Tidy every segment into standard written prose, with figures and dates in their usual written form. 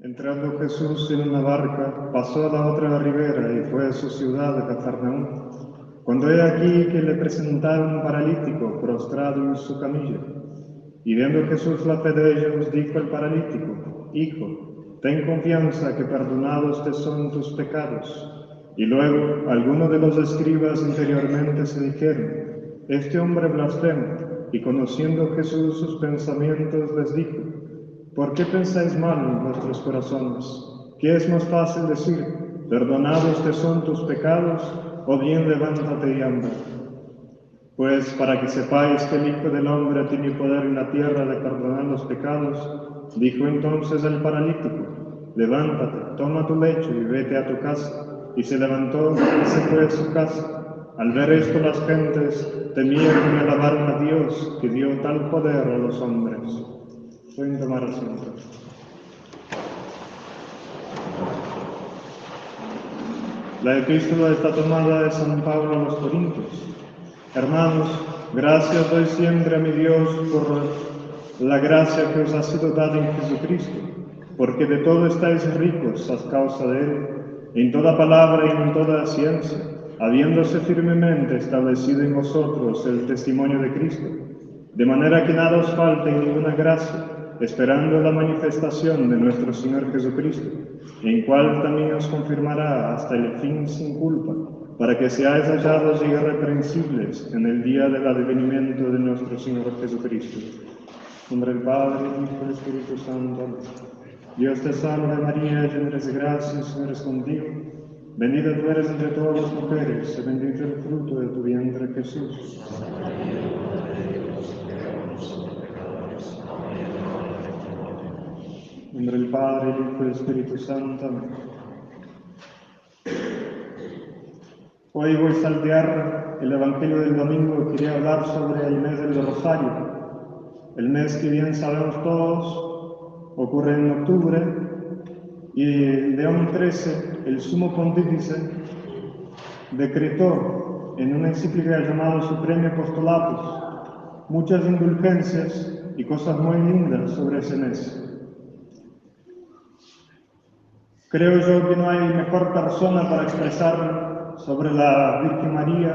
Entrando Jesús en una barca, pasó a la otra ribera y fue a su ciudad de Cafarnaúm. Cuando he aquí que le presentaron un paralítico prostrado en su camilla. Y viendo Jesús la fe de ellos, dijo al paralítico: Hijo, ten confianza que perdonados te son tus pecados. Y luego algunos de los escribas interiormente se dijeron: Este hombre blasfema. Y conociendo Jesús sus pensamientos les dijo: ¿Por qué pensáis mal en vuestros corazones? ¿Qué es más fácil decir: perdonados te son tus pecados, o bien levántate y anda? Pues para que sepáis que el Hijo del Hombre tiene poder en la tierra de perdonar los pecados, dijo entonces el paralítico: levántate, toma tu lecho y vete a tu casa. Y se levantó y se fue a su casa. Al ver esto las gentes temieron y alabaron a Dios, que dio tal poder a los hombres. Pueden tomar asiento. La epístola está tomada de San Pablo a los Corintios. Hermanos, gracias doy siempre a mi Dios por la gracia que os ha sido dada en Jesucristo, porque de todo estáis ricos a causa de Él, en toda palabra y en toda ciencia, habiéndose firmemente establecido en vosotros el testimonio de Cristo, de manera que nada os falte en ninguna gracia, esperando la manifestación de nuestro Señor Jesucristo, en cual también os confirmará hasta el fin sin culpa, para que seáis hallados irreprensibles en el día del advenimiento de nuestro Señor Jesucristo. En nombre del Padre, del Hijo y del Espíritu Santo. Amén. Dios te salve María, llena eres de gracia, el Señor es contigo. Bendita tú eres entre todas las mujeres, y bendito el fruto de tu vientre, Jesús. En nombre del Padre, del Hijo y del Espíritu Santo. Amén. Hoy voy a saltear el Evangelio del domingo. Quería hablar sobre el mes del Rosario. El mes que bien sabemos todos ocurre en octubre, y León XIII, el sumo pontífice, decretó en una encíclica llamada Supremi Apostolatus muchas indulgencias y cosas muy lindas sobre ese mes. Creo yo que no hay mejor persona para expresar sobre la Virgen María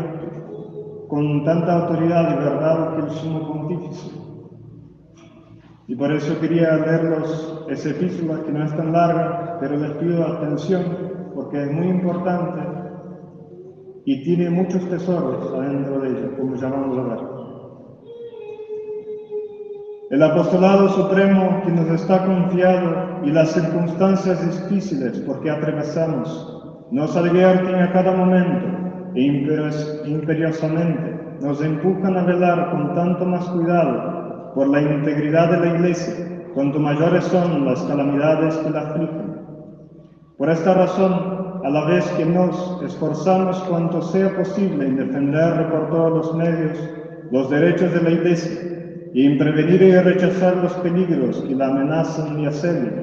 con tanta autoridad y verdad que el sumo pontífice. Y por eso quería leerlos esa epístola, que no es tan larga, pero les pido atención porque es muy importante y tiene muchos tesoros adentro de ella, como ya vamos a ver. El apostolado supremo que nos está confiado y las circunstancias difíciles por que atravesamos nos advierten a cada momento e imperiosamente nos empujan a velar con tanto más cuidado por la integridad de la Iglesia, cuanto mayores son las calamidades que la afligen. Por esta razón, a la vez que nos esforzamos cuanto sea posible en defender por todos los medios los derechos de la Iglesia, y en prevenir y rechazar los peligros que la amenazan y asedian,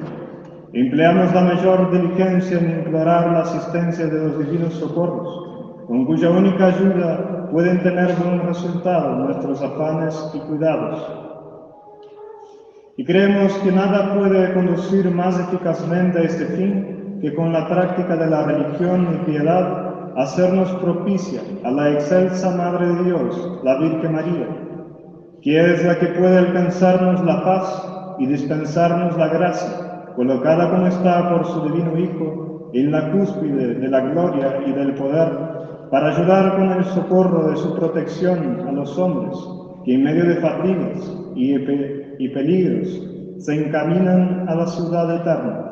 empleamos la mayor diligencia en implorar la asistencia de los divinos socorros, con cuya única ayuda pueden tener buen resultado nuestros afanes y cuidados. Y creemos que nada puede conducir más eficazmente a este fin que con la práctica de la religión y piedad hacernos propicia a la excelsa Madre de Dios, la Virgen María, que es la que puede alcanzarnos la paz y dispensarnos la gracia, colocada como está por su divino Hijo en la cúspide de la gloria y del poder, para ayudar con el socorro de su protección a los hombres, que en medio de fatigas y peligros se encaminan a la ciudad eterna.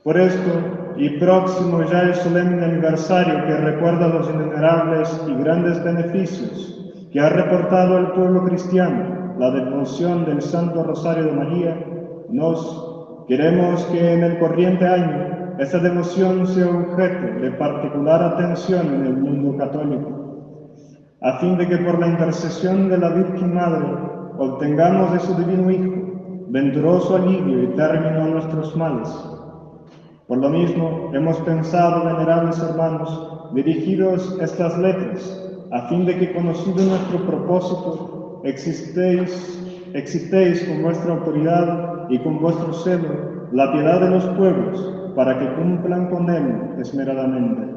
Por esto, y próximo ya el solemne aniversario que recuerda los innumerables y grandes beneficios que ha reportado al pueblo cristiano la devoción del Santo Rosario de María, nos queremos que en el corriente año esta devoción sea objeto de particular atención en el mundo católico, a fin de que por la intercesión de la Virgen Madre obtengamos de su divino Hijo venturoso alivio y término a nuestros males. Por lo mismo, hemos pensado, venerables hermanos, dirigiros estas letras, a fin de que, conocido nuestro propósito, existéis con vuestra autoridad y con vuestro celo la piedad de los pueblos, para que cumplan con él esmeradamente.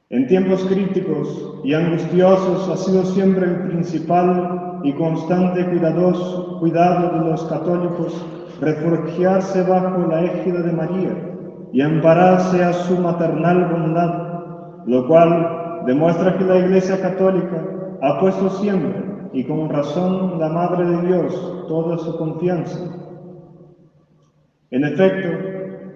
En tiempos críticos y angustiosos ha sido siempre el principal y constante cuidado de los católicos refugiarse bajo la égida de María y ampararse a su maternal bondad, lo cual demuestra que la Iglesia Católica ha puesto siempre, y con razón, la Madre de Dios toda su confianza. En efecto,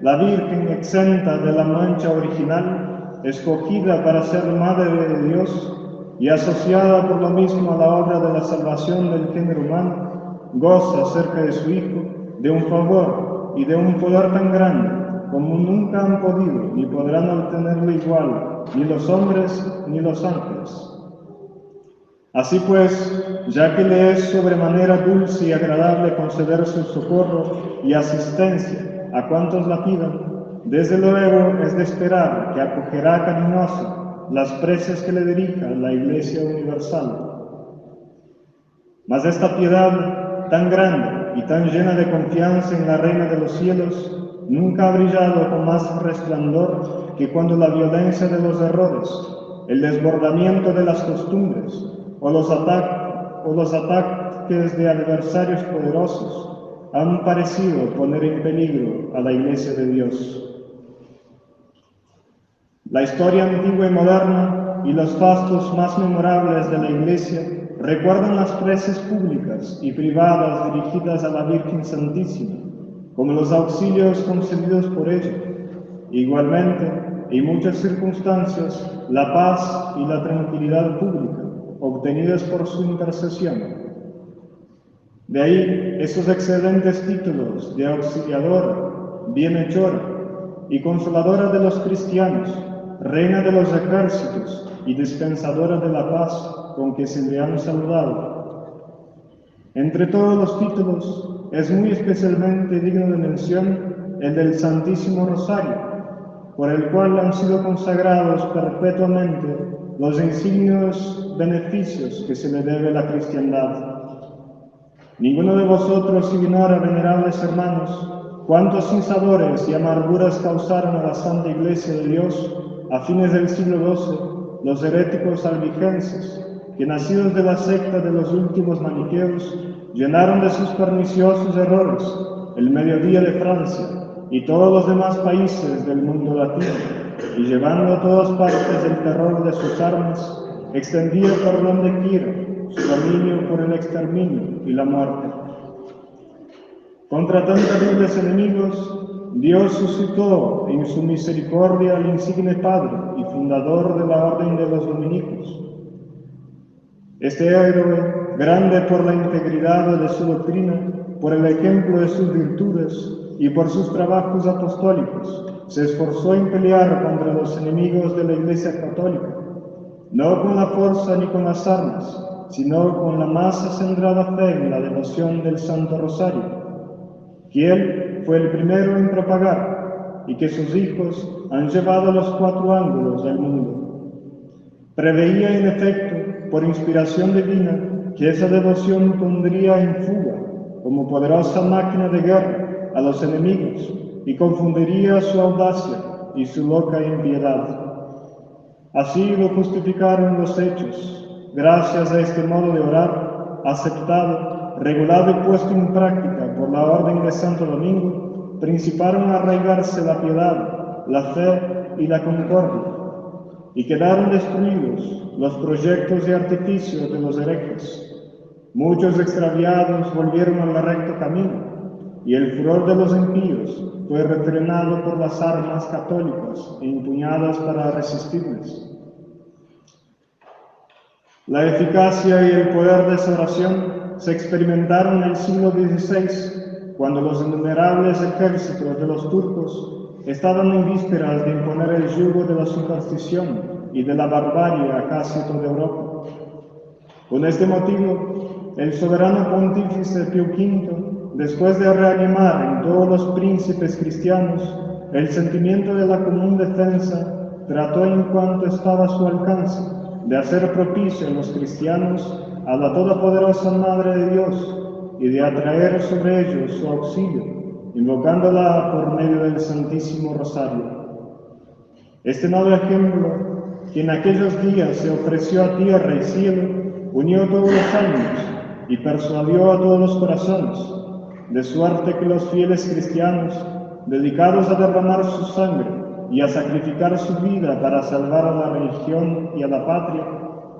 la Virgen exenta de la mancha original, escogida para ser Madre de Dios y asociada por lo mismo a la obra de la salvación del género humano, goza cerca de su Hijo de un favor y de un poder tan grande como nunca han podido ni podrán obtenerlo igual ni los hombres ni los ángeles. Así pues, ya que le es sobremanera dulce y agradable conceder su socorro y asistencia a cuantos la pidan, desde luego es de esperar que acogerá cariñoso las preces que le dirija la Iglesia Universal. Mas esta piedad tan grande y tan llena de confianza en la Reina de los cielos nunca ha brillado con más resplandor que cuando la violencia de los errores, el desbordamiento de las costumbres o los ataques de adversarios poderosos han parecido poner en peligro a la Iglesia de Dios. La historia antigua y moderna y los fastos más memorables de la Iglesia recuerdan las preces públicas y privadas dirigidas a la Virgen Santísima, como los auxilios concedidos por ella. Igualmente, en muchas circunstancias, la paz y la tranquilidad pública, obtenidas por su intercesión. De ahí esos excelentes títulos de auxiliadora, bienhechora y consoladora de los cristianos, reina de los ejércitos y dispensadora de la paz con que se le han saludado. Entre todos los títulos, es muy especialmente digno de mención el del Santísimo Rosario, por el cual han sido consagrados perpetuamente los insignios beneficios que se le debe a la cristiandad. Ninguno de vosotros ignora, venerables hermanos, cuántos sinsabores y amarguras causaron a la Santa Iglesia de Dios a fines del siglo XII los heréticos albigenses, que nacidos de la secta de los últimos maniqueos, llenaron de sus perniciosos errores el mediodía de Francia y todos los demás países del mundo latino, y llevando a todas partes el terror de sus armas, extendía por donde quiera su dominio por el exterminio y la muerte. Contra tan terribles enemigos, Dios suscitó en su misericordia al insigne Padre y fundador de la Orden de los Dominicos. Este héroe, grande por la integridad de su doctrina, por el ejemplo de sus virtudes y por sus trabajos apostólicos, se esforzó en pelear contra los enemigos de la Iglesia Católica, no con la fuerza ni con las armas, sino con la más acendrada fe en la devoción del Santo Rosario, que él fue el primero en propagar y que sus hijos han llevado a los cuatro ángulos del mundo. Preveía, en efecto, por inspiración divina, que esa devoción pondría en fuga, como poderosa máquina de guerra, a los enemigos y confundiría su audacia y su loca impiedad. Así lo justificaron los hechos, gracias a este modo de orar, aceptado, regulado y puesto en práctica por la Orden de Santo Domingo, principaron a arraigarse la piedad, la fe y la concordia, y quedaron destruidos los proyectos y artificios de los herejes. Muchos extraviados volvieron al recto camino, y el furor de los impíos fue refrenado por las armas católicas e empuñadas para resistirles. La eficacia y el poder de esa oración se experimentaron en el siglo XVI, cuando los innumerables ejércitos de los turcos estaban en vísperas de imponer el yugo de la superstición y de la barbarie a casi toda Europa. Con este motivo, el soberano pontífice Pío V, después de reanimar en todos los príncipes cristianos el sentimiento de la común defensa, trató en cuanto estaba a su alcance de hacer propicio a los cristianos a la todopoderosa Madre de Dios y de atraer sobre ellos su auxilio, invocándola por medio del Santísimo Rosario. Este noble ejemplo, que en aquellos días se ofreció a tierra y cielo, unió todos los ánimos y persuadió a todos los corazones, de suerte que los fieles cristianos, dedicados a derramar su sangre y a sacrificar su vida para salvar a la religión y a la patria,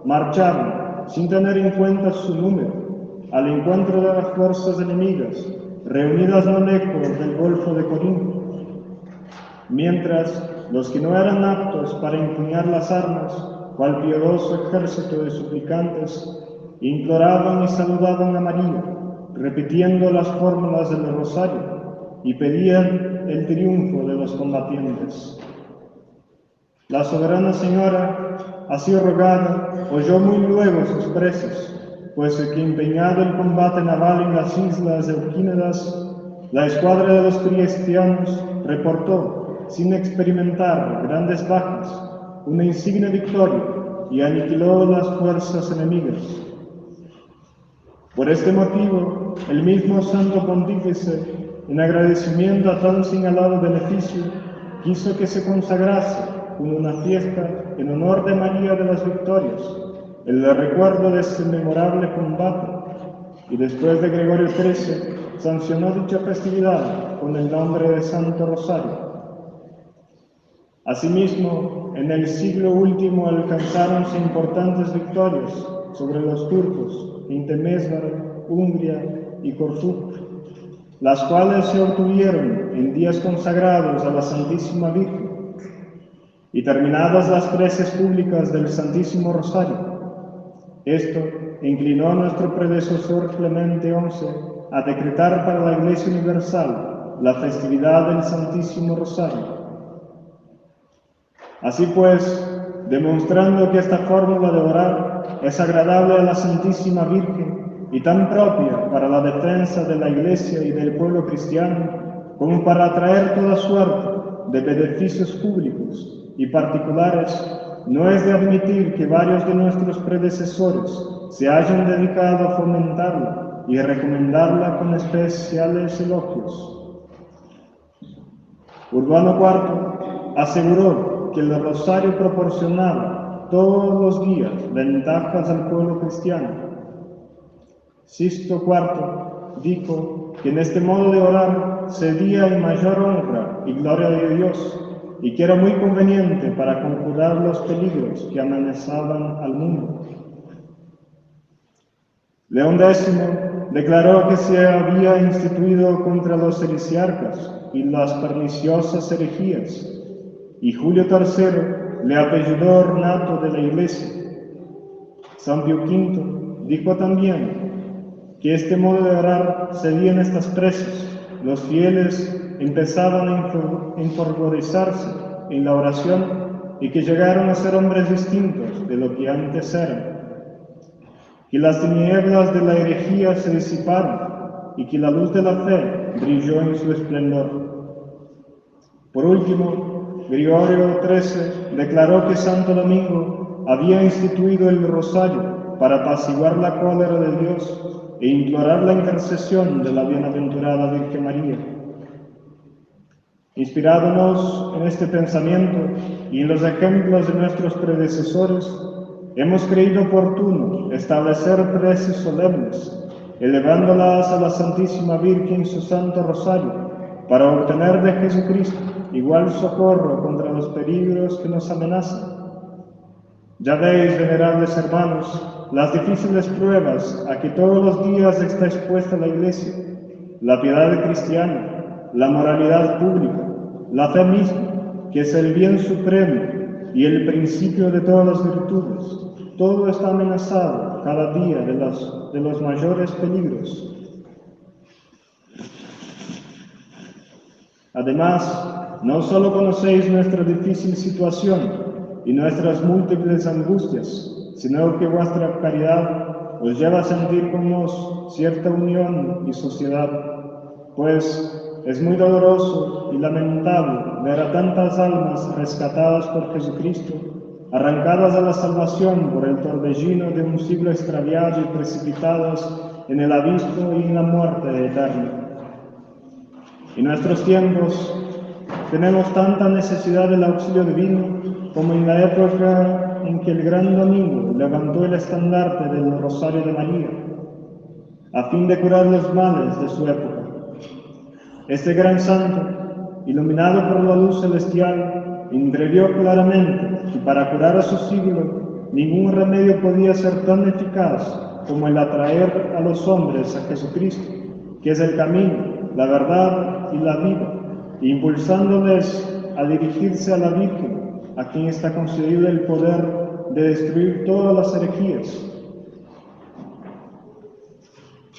marcharon, sin tener en cuenta su número, al encuentro de las fuerzas enemigas, reunidas no lejos del Golfo de Corinto. Mientras, los que no eran aptos para empuñar las armas, cual piadoso ejército de suplicantes, imploraban y saludaban a María, repitiendo las fórmulas del rosario, y pedían el triunfo de los combatientes. La soberana señora, así rogada, oyó muy luego sus preces, pues que empeñado el combate naval en las islas Eukínedas, la escuadra de los cristianos reportó, sin experimentar grandes bajas, una insigne victoria y aniquiló las fuerzas enemigas. Por este motivo, el mismo Santo Pontífice, en agradecimiento a tan señalado beneficio, quiso que se consagrase con una fiesta en honor de María de las Victorias, el recuerdo de este memorable combate, y después de Gregorio XIII sancionó dicha festividad con el nombre de Santo Rosario. Asimismo, en el siglo último alcanzáronse importantes victorias sobre los turcos en Temesvar, Umbria y Corfú, las cuales se obtuvieron en días consagrados a la Santísima Virgen, y terminadas las preces públicas del Santísimo Rosario. Esto inclinó a nuestro predecesor Clemente XI a decretar para la Iglesia Universal la festividad del Santísimo Rosario. Así pues, demostrando que esta fórmula de orar es agradable a la Santísima Virgen y tan propia para la defensa de la Iglesia y del pueblo cristiano, como para atraer toda suerte de beneficios públicos y particulares, no es de admitir que varios de nuestros predecesores se hayan dedicado a fomentarla y a recomendarla con especiales elogios. Urbano IV aseguró que el rosario proporcionaba todos los días ventajas al pueblo cristiano. Sixto IV dijo que en este modo de orar cedía en mayor honra y gloria de Dios, y que era muy conveniente para conjurar los peligros que amenazaban al mundo. León X declaró que se había instituido contra los heresiarcas y las perniciosas herejías, y Julio III le apellidó ornato de la Iglesia. San Pío V dijo también que este modo de orar cedía en estas preces. Los fieles empezaban a enfervorizarse en la oración y que llegaron a ser hombres distintos de lo que antes eran. Que las tinieblas de la herejía se disiparon y que la luz de la fe brilló en su esplendor. Por último, Gregorio XIII declaró que Santo Domingo había instituido el rosario para apaciguar la cólera de Dios e implorar la intercesión de la bienaventurada Virgen María. Inspirándonos en este pensamiento y en los ejemplos de nuestros predecesores, hemos creído oportuno establecer preces solemnes, elevándolas a la Santísima Virgen su Santo Rosario, para obtener de Jesucristo igual socorro contra los peligros que nos amenazan. Ya veis, venerables hermanos, las difíciles pruebas a que todos los días está expuesta la Iglesia, la piedad cristiana, la moralidad pública, la fe misma, que es el bien supremo y el principio de todas las virtudes. Todo está amenazado cada día de los mayores peligros. Además, no solo conocéis nuestra difícil situación y nuestras múltiples angustias, sino que vuestra caridad os lleva a sentir con nos cierta unión y sociedad, pues es muy doloroso y lamentable ver a tantas almas rescatadas por Jesucristo, arrancadas a la salvación por el torbellino de un siglo extraviado y precipitadas en el abismo y en la muerte eterna. En nuestros tiempos tenemos tanta necesidad del auxilio divino como en la época en que el gran domingo levantó el estandarte del Rosario de María, a fin de curar los males de su época. Este gran santo, iluminado por la luz celestial, entrevió claramente que para curar a su siglo ningún remedio podía ser tan eficaz como el atraer a los hombres a Jesucristo, que es el camino, la verdad y la vida, impulsándoles a dirigirse a la Virgen, a quien está concedido el poder de destruir todas las herejías.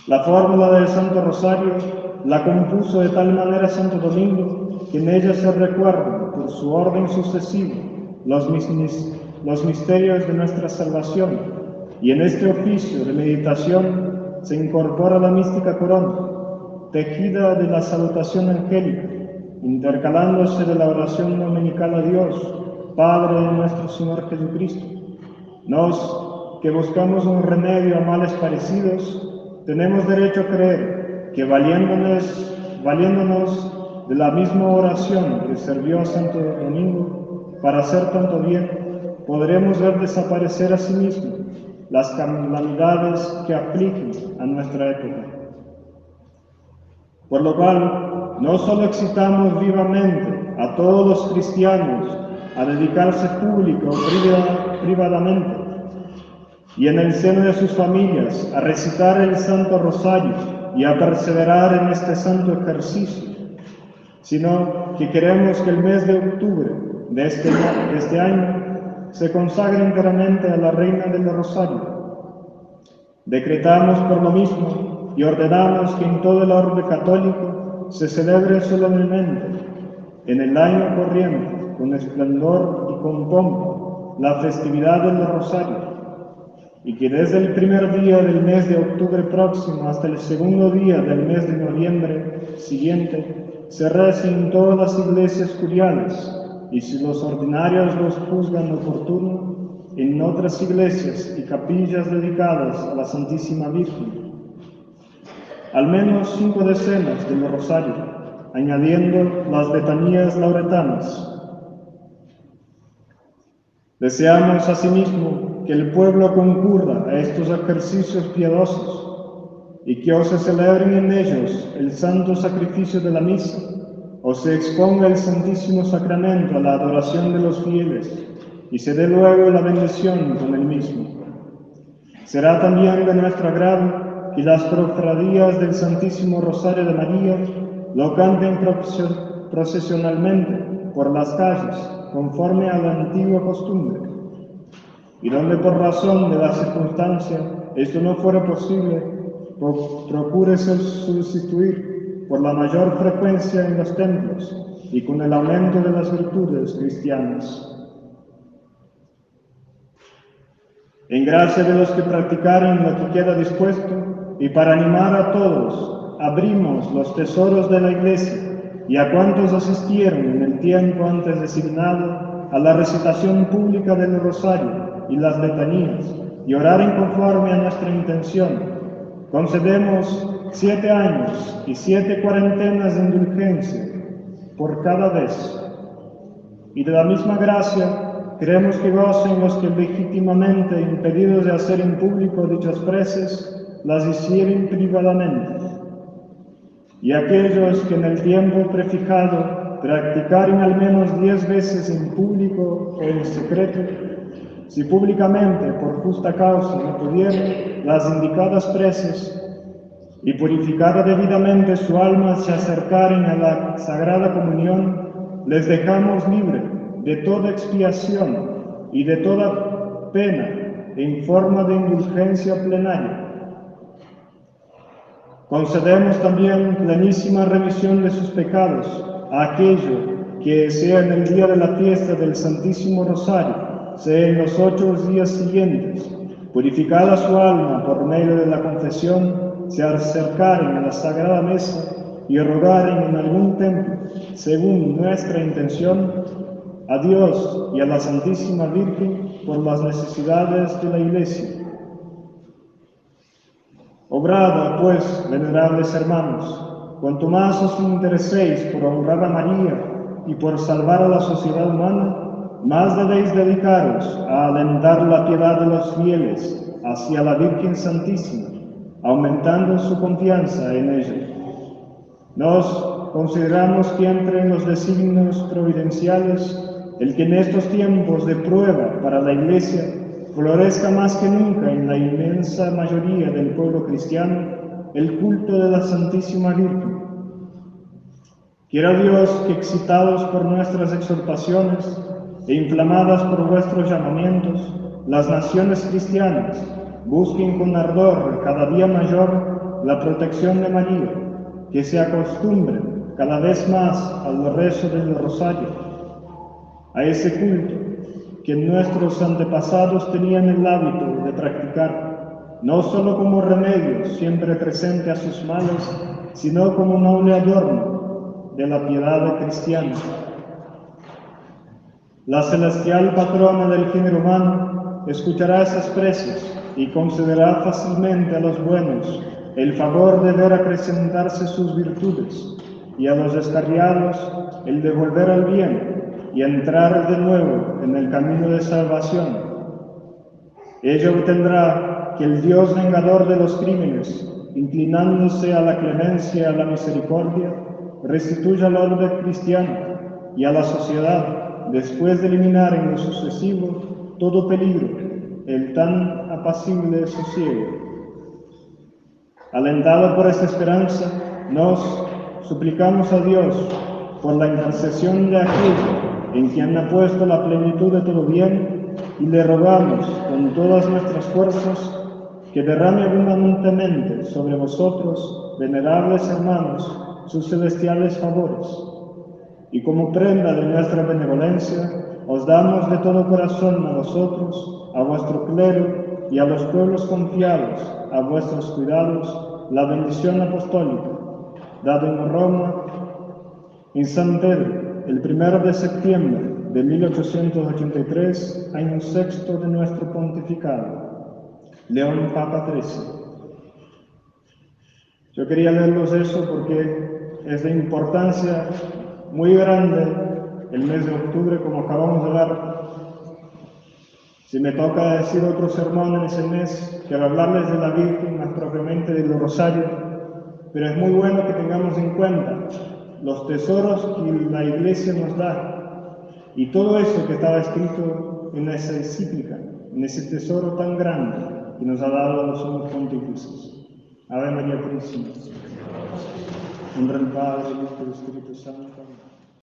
La fórmula del Santo Rosario la compuso de tal manera Santo Domingo que en ella se recuerdan, por su orden sucesivo, los misterios de nuestra salvación, y en este oficio de meditación se incorpora la mística corona, tejida de la salutación angélica, intercalándose de la oración dominical a Dios, Padre de nuestro Señor Jesucristo. Nos, que buscamos un remedio a males parecidos, tenemos derecho a creer que valiéndonos de la misma oración que sirvió a Santo Domingo para hacer tanto bien, podremos ver desaparecer a sí mismo las calamidades que afligen a nuestra época. Por lo cual, no solo excitamos vivamente a todos los cristianos a dedicarse pública o privadamente, y en el seno de sus familias a recitar el Santo Rosario y a perseverar en este santo ejercicio, sino que queremos que el mes de octubre de este año se consagre enteramente a la Reina del Rosario. Decretamos por lo mismo y ordenamos que en todo el orbe católico se celebre solemnemente, en el año corriente, con esplendor y con pompa, la festividad del Rosario, y que desde el primer día del mes de octubre próximo hasta el segundo día del mes de noviembre siguiente se rece en todas las iglesias curiales, y si los ordinarios los juzgan oportuno, en otras iglesias y capillas dedicadas a la Santísima Virgen, al menos 5 decenas del Rosario, añadiendo las letanías lauretanas. Deseamos asimismo que el pueblo concurra a estos ejercicios piadosos y que o se celebren en ellos el santo sacrificio de la misa o se exponga el Santísimo Sacramento a la adoración de los fieles y se dé luego la bendición con el mismo. Será también de nuestro agrado que las cofradías del Santísimo Rosario de María lo canten procesionalmente por las calles, conforme a la antigua costumbre. Y donde por razón de la circunstancia esto no fuera posible, procúrese sustituir por la mayor frecuencia en los templos y con el aumento de las virtudes cristianas. En gracia de los que practicaren lo que queda dispuesto, y para animar a todos, abrimos los tesoros de la Iglesia, y a cuantos asistieron en el tiempo antes designado a la recitación pública del Rosario y las letanías, y oraren conforme a nuestra intención, concedemos 7 años y 7 cuarentenas de indulgencia por cada vez. Y de la misma gracia queremos que gocen los que legítimamente, impedidos de hacer en público dichas preces, las hicieren privadamente. Y aquellos que en el tiempo prefijado practicaren al menos 10 veces en público o en secreto, si públicamente por justa causa no pudieron las indicadas preces, y purificada debidamente su alma se acercaren a la Sagrada Comunión, les dejamos libre de toda expiación y de toda pena en forma de indulgencia plenaria. Concedemos también plenísima remisión de sus pecados a aquello que, sea en el día de la fiesta del Santísimo Rosario, sea en los 8 días siguientes, purificada su alma por medio de la confesión, se acercaren a la Sagrada Mesa y rogaren en algún templo, según nuestra intención, a Dios y a la Santísima Virgen por las necesidades de la Iglesia. Obrad, pues, venerables hermanos, cuanto más os intereséis por honrar a María y por salvar a la sociedad humana, más debéis dedicaros a alentar la piedad de los fieles hacia la Virgen Santísima, aumentando su confianza en ella. Nos consideramos siempre en los designios providenciales el que en estos tiempos de prueba para la Iglesia florezca más que nunca en la inmensa mayoría del pueblo cristiano el culto de la Santísima Virgen. Quiera Dios que, excitados por nuestras exhortaciones e inflamadas por vuestros llamamientos, las naciones cristianas busquen con ardor cada día mayor la protección de María, que se acostumbren cada vez más al rezo del rosario, a ese culto que nuestros antepasados tenían el hábito de practicar, no solo como remedio siempre presente a sus males, sino como noble adorno de la piedad cristiana. La celestial patrona del género humano escuchará esas preces y concederá fácilmente a los buenos el favor de ver acrecentarse sus virtudes, y a los descarriados el de volver al bien y entrar de nuevo en el camino de salvación. Ello obtendrá que el Dios vengador de los crímenes, inclinándose a la clemencia y a la misericordia, restituya al orden cristiano y a la sociedad, después de eliminar en lo sucesivo todo peligro, el tan apacible sosiego. Alentado por esta esperanza, nos suplicamos a Dios por la intercesión de aquel en quien ha puesto la plenitud de todo bien, y le rogamos con todas nuestras fuerzas que derrame abundantemente sobre vosotros, venerables hermanos, sus celestiales favores. Y como prenda de nuestra benevolencia, os damos de todo corazón a vosotros, a vuestro clero y a los pueblos confiados a vuestros cuidados, la bendición apostólica, dada en Roma, en San Pedro, el 1 de septiembre de 1883, año sexto de nuestro pontificado, León Papa XIII. Yo quería leerlos eso porque es de importancia muy grande el mes de octubre, como acabamos de ver. Si me toca decir otro sermón en ese mes, quiero hablarles de la Virgen, más propiamente del Rosario, pero es muy bueno que tengamos en cuenta los tesoros que la Iglesia nos da y todo eso que estaba escrito en esa encíclica, en ese tesoro tan grande que nos ha dado los somos pontífices. Ave María Purísima. En nombre del Padre, del Hijo y del Espíritu Santo.